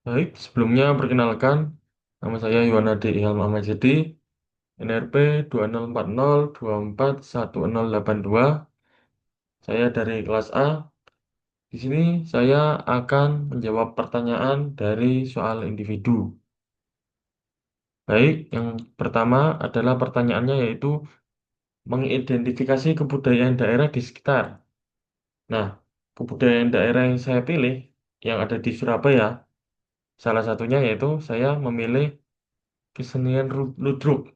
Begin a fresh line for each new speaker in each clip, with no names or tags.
Baik, sebelumnya perkenalkan, nama saya Yuwanadi Ilham Ahmad Jadi, NRP 2040241082. Saya dari kelas A. Di sini saya akan menjawab pertanyaan dari soal individu. Baik, yang pertama adalah pertanyaannya yaitu mengidentifikasi kebudayaan daerah di sekitar. Nah, kebudayaan daerah yang saya pilih yang ada di Surabaya, salah satunya yaitu saya memilih kesenian ludruk.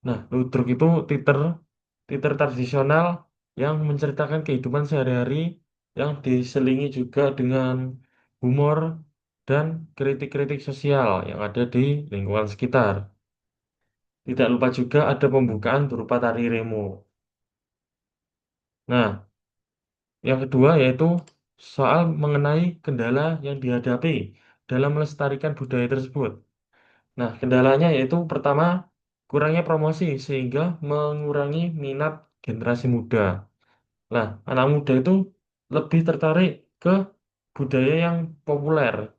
Nah, ludruk itu teater, teater tradisional yang menceritakan kehidupan sehari-hari yang diselingi juga dengan humor dan kritik-kritik sosial yang ada di lingkungan sekitar. Tidak lupa juga ada pembukaan berupa tari remo. Nah, yang kedua yaitu soal mengenai kendala yang dihadapi dalam melestarikan budaya tersebut. Nah, kendalanya yaitu pertama, kurangnya promosi sehingga mengurangi minat generasi muda. Nah, anak muda itu lebih tertarik ke budaya yang populer,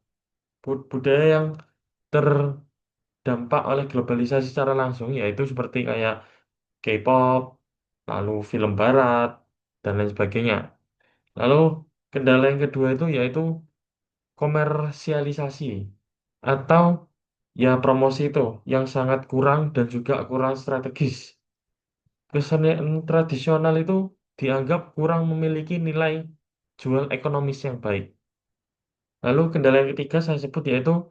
budaya yang terdampak oleh globalisasi secara langsung, yaitu seperti kayak K-pop, lalu film barat, dan lain sebagainya. Lalu kendala yang kedua itu yaitu komersialisasi atau ya promosi itu yang sangat kurang dan juga kurang strategis. Kesenian tradisional itu dianggap kurang memiliki nilai jual ekonomis yang baik. Lalu kendala yang ketiga saya sebut yaitu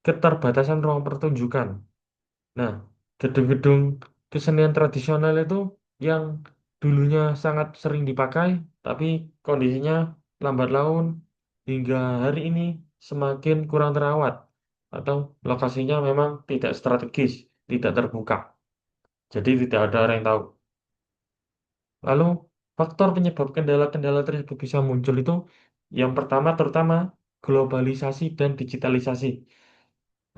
keterbatasan ruang pertunjukan. Nah, gedung-gedung kesenian tradisional itu yang dulunya sangat sering dipakai, tapi kondisinya lambat laun hingga hari ini semakin kurang terawat atau lokasinya memang tidak strategis, tidak terbuka. Jadi tidak ada orang yang tahu. Lalu faktor penyebab kendala-kendala tersebut bisa muncul itu yang pertama terutama globalisasi dan digitalisasi.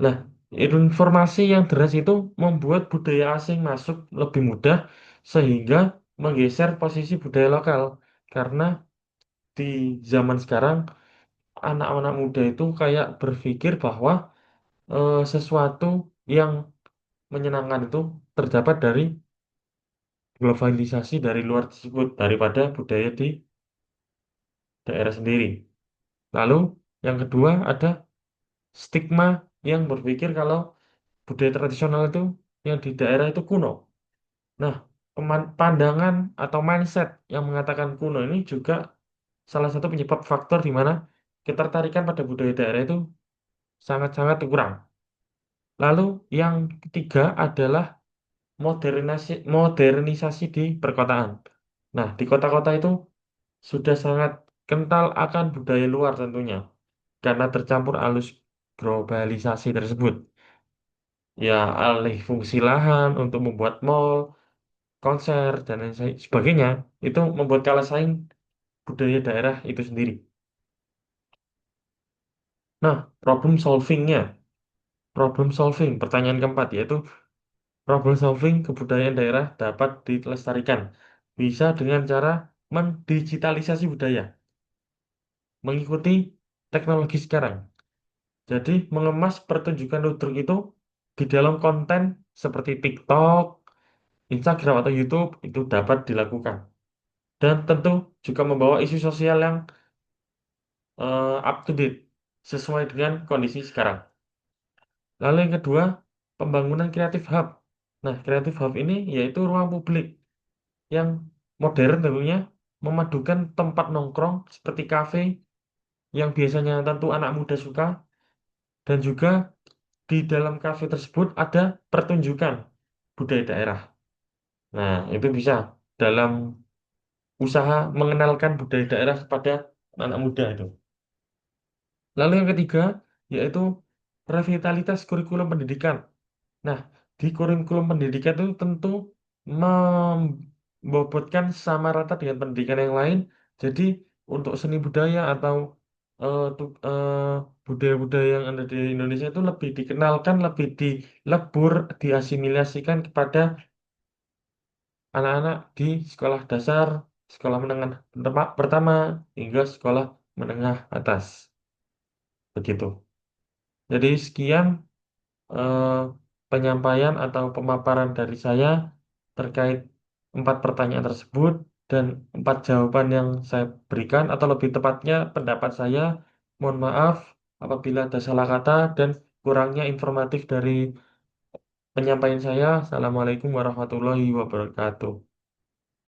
Nah, informasi yang deras itu membuat budaya asing masuk lebih mudah sehingga menggeser posisi budaya lokal. Karena di zaman sekarang anak-anak muda itu kayak berpikir bahwa sesuatu yang menyenangkan itu terdapat dari globalisasi dari luar tersebut daripada budaya di daerah sendiri. Lalu yang kedua ada stigma yang berpikir kalau budaya tradisional itu yang di daerah itu kuno. Nah, pandangan atau mindset yang mengatakan kuno ini juga salah satu penyebab faktor di mana ketertarikan pada budaya daerah itu sangat-sangat kurang. Lalu yang ketiga adalah modernisasi di perkotaan. Nah, di kota-kota itu sudah sangat kental akan budaya luar tentunya karena tercampur arus globalisasi tersebut. Ya, alih fungsi lahan untuk membuat mall, konser, dan lain sebagainya, itu membuat kalah saing budaya daerah itu sendiri. Nah, problem solving, pertanyaan keempat, yaitu problem solving kebudayaan daerah dapat dilestarikan. Bisa dengan cara mendigitalisasi budaya, mengikuti teknologi sekarang. Jadi, mengemas pertunjukan ludruk itu di dalam konten seperti TikTok, Instagram, atau YouTube, itu dapat dilakukan. Dan tentu juga membawa isu sosial yang up to date sesuai dengan kondisi sekarang. Lalu yang kedua, pembangunan kreatif hub. Nah, kreatif hub ini yaitu ruang publik yang modern tentunya memadukan tempat nongkrong seperti kafe yang biasanya tentu anak muda suka dan juga di dalam kafe tersebut ada pertunjukan budaya daerah. Nah, itu bisa dalam usaha mengenalkan budaya daerah kepada anak muda itu. Lalu yang ketiga, yaitu revitalitas kurikulum pendidikan. Nah, di kurikulum pendidikan itu tentu membobotkan sama rata dengan pendidikan yang lain. Jadi, untuk seni budaya atau budaya-budaya yang ada di Indonesia itu lebih dikenalkan, lebih dilebur, diasimilasikan kepada anak-anak di sekolah dasar, sekolah menengah pertama, hingga sekolah menengah atas. Begitu. Jadi sekian eh, penyampaian atau pemaparan dari saya terkait empat pertanyaan tersebut dan empat jawaban yang saya berikan, atau lebih tepatnya pendapat saya. Mohon maaf apabila ada salah kata dan kurangnya informatif dari penyampaian saya. Assalamualaikum warahmatullahi wabarakatuh.